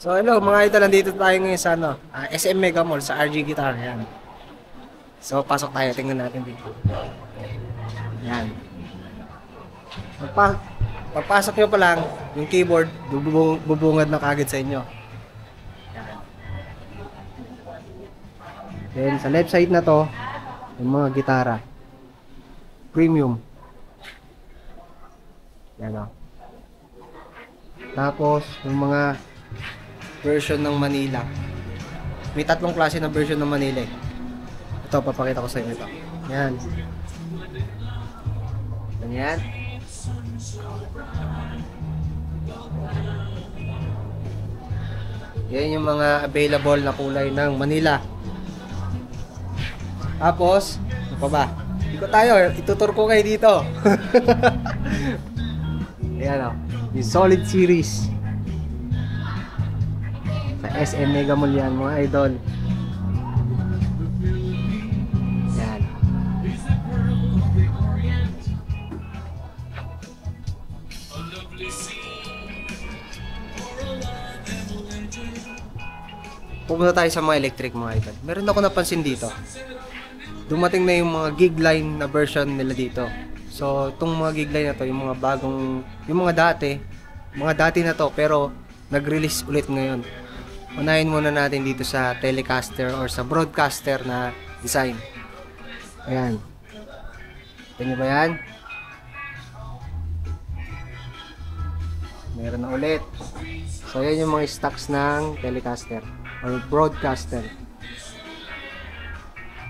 So hello mga idol, nandito tayo ngayon sa SM Mega Mall sa RG Guitar. Yan. So pasok tayo, tingnan natin dito. Yan. Pagpasok nyo pa lang, yung keyboard bubungad na kagad sa inyo. Yan. Then sa left side na to, yung mga gitara. Premium. Yan o. Tapos yung mga version ng Manila. May tatlong klase ng version ng Manila eh. Ito, papakita ko sa inyo ito. Yan. Ganyan. Yan yung mga available na kulay ng Manila. Tapos, ano pa ba? Iko tayo, itutur ko kayo dito. Ayan o. Yung Solid Series. Sa SM Mega Mall yan, mga idol. Yan. Pupunta tayo sa mga electric, mga idol. Meron ako napansin dito. Dumating na yung mga gig line na version nila dito. So, itong mga gig line na to, yung mga bagong, yung mga dati na to, pero nag-release ulit ngayon. Unahin muna natin dito sa Telecaster or sa Broadcaster na design. Ayan. Ito nyo ba yan? Meron na ulit. So, yan yung mga stocks ng Telecaster or Broadcaster.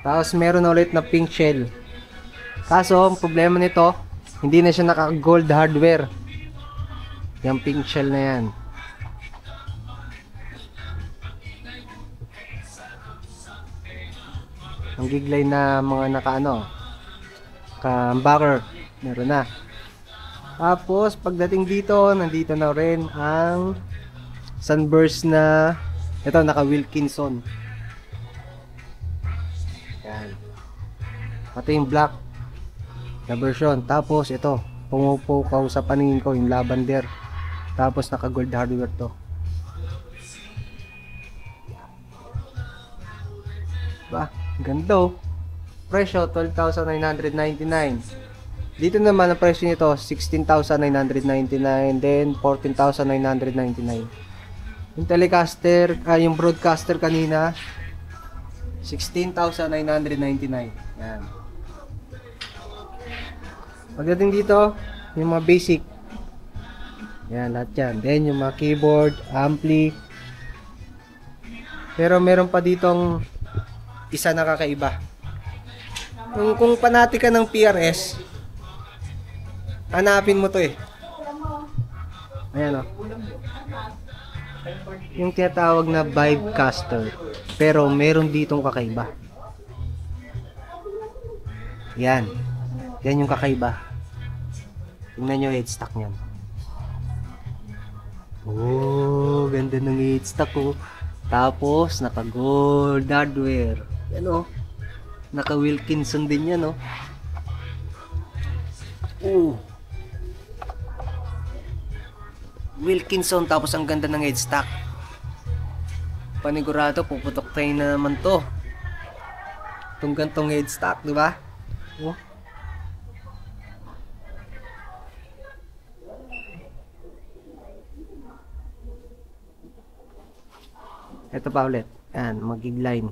Tapos, meron na ulit na pink shell. Kaso, ang problema nito, hindi na siya naka-gold hardware. Yung pink shell na yan. Ang giglay na mga ka-humbucker, meron na. Tapos, pagdating dito, nandito na rin ang Sunburst na, ito, naka-Wilkinson. Yan. Pati yung black na version. Tapos, ito, pumupukaw sa paningin ko, yung lavender. Tapos, naka-gold hardware to. Ba? Ganda oh. Presyo 12,999. Dito naman ang presyo nito 16,999, then 14,999. Yung Telecaster, yung Broadcaster kanina 16,999. Yan. Pagdating dito, yung mga basic. Yan, lahat yan. Then yung mga keyboard, ampli. Pero meron pa ditong isa na kakaiba. Kung panati ka ng PRS, hanapin mo to eh. Ayan o. Yung tinatawag na Vibecaster. Pero meron ditong kakaiba. Yan. Yan yung kakaiba. Tingnan nyo headstock nyan. Oh, ganda ng headstock oh. Tapos, naka-gold hardware. Yan o. Naka-Wilkinson din yan o. Wilkinson, tapos ang ganda ng headstock. Panigurado, puputok tayo na naman to. Itong gantong headstock, di ba? Oh. Ito pa ulit. Yan, mag-gig line.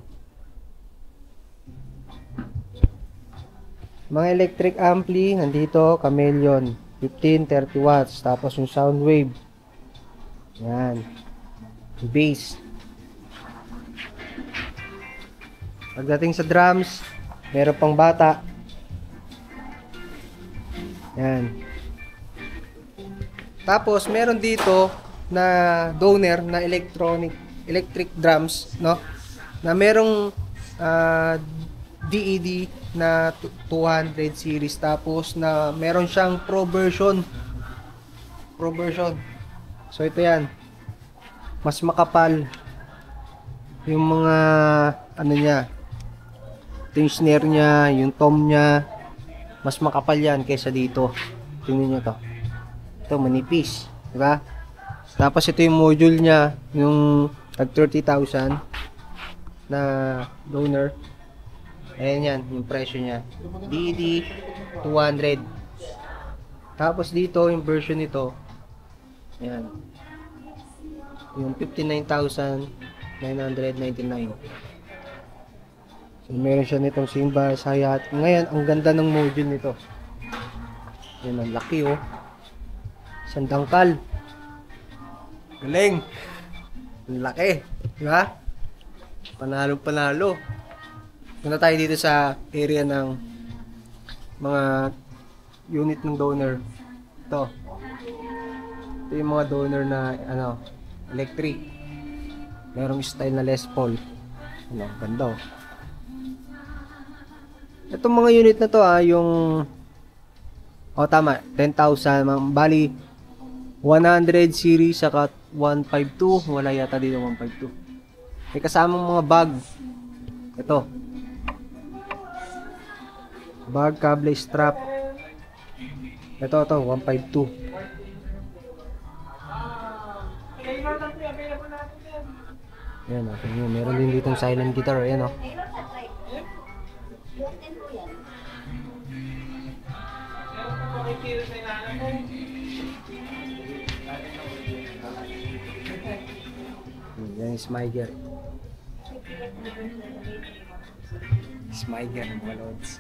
Mga electric ampli, nandito, Chameleon. 15, 30 watts. Tapos yung Soundwave. Yan. Bass. Pagdating sa drums, meron pang bata. Yan. Tapos, meron dito na donor na electric drums, no? Na merong DED na 200 series, tapos na meron siyang pro version. So ito yan. Mas makapal yung mga niya. Ito yung snare niya, yung tom niya. Mas makapal yan kaysa dito. Tingnan niyo to. Ito manipis, di ba? Tapos ito yung module niya, yung tag 30,000 na donor. Ayan yan, yung presyo niya. DD 200. Tapos dito, yung version nito, ayan, yung 59,999. So, meron siya nitong Simba, Sayat. Ngayon, ang ganda ng module nito. Ayan, ang laki oh. Sandangkal. Galing. Ang laki. Diba? Panalo. Punta tayo dito sa area ng mga unit ng donor. Ito yung mga donor na electric. Merong style na Les Paul. Ganda oh. Itong mga unit na to yung tama, 10,000. Bali 100 series saka 152. Wala yata dito 152. May kasamang mga bag. Ito. Bag, cable, strap. Ito, 152. Ayan, meron din ditong silent guitar. Ayan, oh. Yan, Smyger. Smyger, mga loads.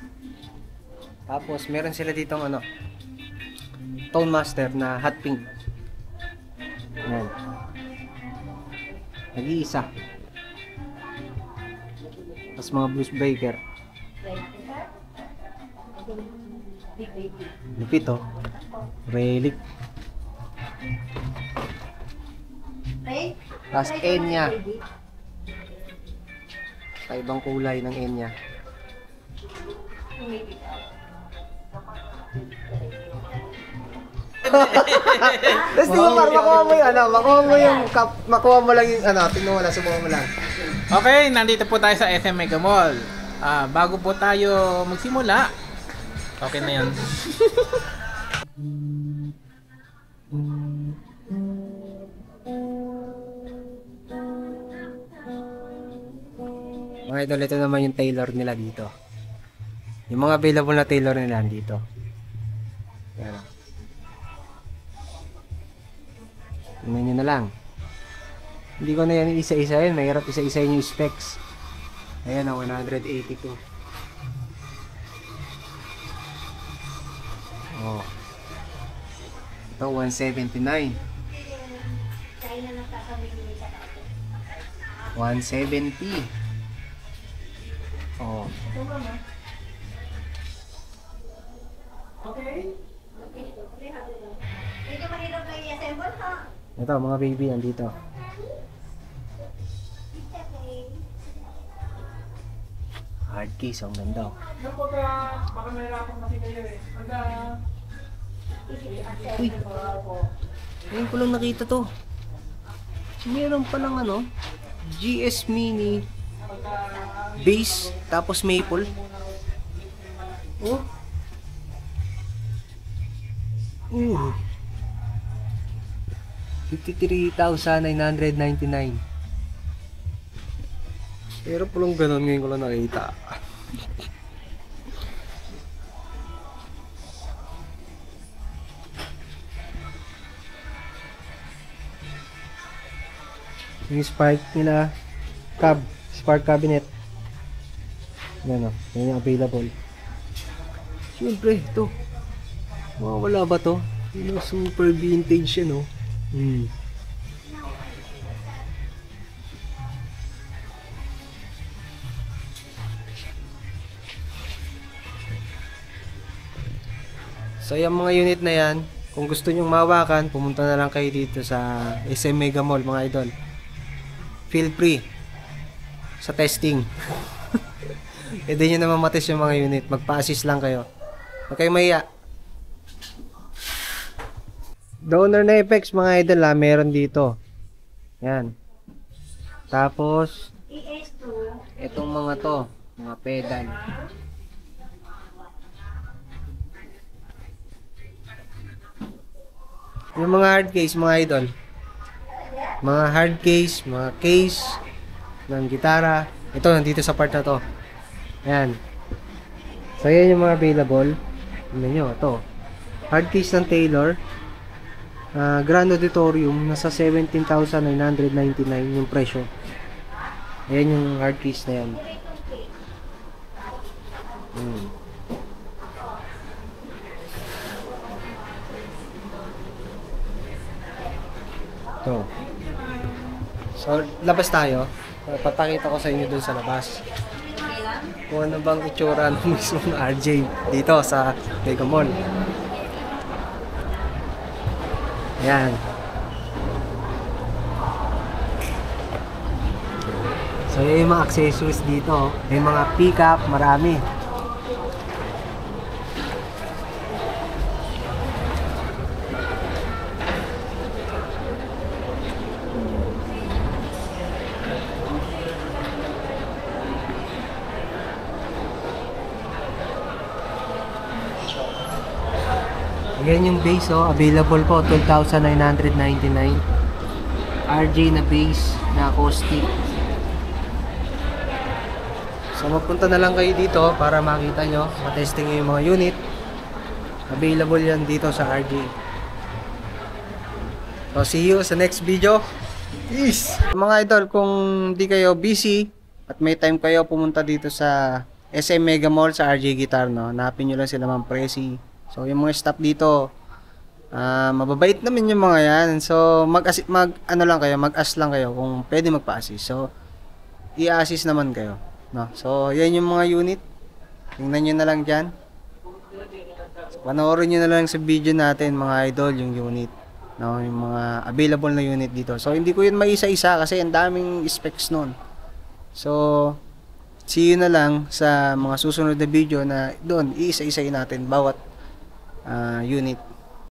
Tapos, meron sila ditong Tone Master na hot pink. Ayan. Nag-iisa. Tapos mga blues breaker. Lupit oh. Relic. Tapos Enya. Sa ibang kulay ng Enya. Tapos di ba parang makuha mo yung makuha mo lang yung tingnan mo lang, subukan mo lang. Okay, nandito po tayo sa SM Mega Mall. Bago po tayo magsimula, okay na yan. Mga idol, ito naman yung tailor nila dito. Yung mga available na tailor nila dito. Yan. Tingnan nyo na lang. Hindi ko na yan isa-isahin. Mahirap isa-isahin yung specs. Ayan o, 182. Oh. Ito, 179. 170. Oh. Ito, mga baby nandito. Hard case, ang ganda. Uy, ngayon ko lang nakita to. Meron palang GS Mini base, tapos maple. Oh. 53,999. Pero pulong ganon, ngayon ko lang nakita. Yung spark nila, spark cabinet. Yan o, yan yung available. Siyempre, ito. Mawawala ba to? Super vintage yan o. So yung mga unit na yan, kung gusto nyong mawakan, pumunta na lang kayo dito sa SM Mega Mall, mga idol. Feel free sa testing. Pwede nyo naman matest yung mga unit, magpa-assist lang kayo. Huwag kayong mahiya. Donor na effects, mga idol, meron dito. Yan. Tapos itong mga to, mga pedal. Yung mga hard case, mga idol, mga hard case, mga case ng gitara. Ito, nandito sa part na to. Ayan. So, yan yung mga available. Tignan nyo, ito. Hard case ng Taylor. Grand Auditorium, nasa 17,999 yung presyo. Ayan yung hard case na yan. Ito. So, labas tayo. Papakita ko sa inyo dun sa labas. Kung ano bang itsura ng mismong RJ dito sa Mega Mall. Ayan. So, yung mga accessories dito. May mga pickup, marami. Ayan yung base, oh. Available po, 12,999. RJ na base, na acoustic. So, magpunta na lang kayo dito para makita nyo, matesting nyo yung mga unit. Available yan dito sa RJ. So, see you sa next video. Peace! Mga idol, kung di kayo busy at may time kayo pumunta dito sa SM Mega Mall sa RJ Guitar, no? Hanapin nyo lang sila Ma'am Presi. So, yung mga staff dito, mababait naman yung mga yan. So, mag-ask lang kayo kung pwede magpa-assist. So, i-assist naman kayo. No? So, yan yung mga unit. Tingnan nyo na lang dyan. So, panoorin nyo na lang sa video natin, mga idol, yung unit. No? Yung mga available na unit dito. So, hindi ko yun maisa-isa kasi ang daming specs nun. So, see you na lang sa mga susunod na video na doon, iisa-isayin natin bawat unit.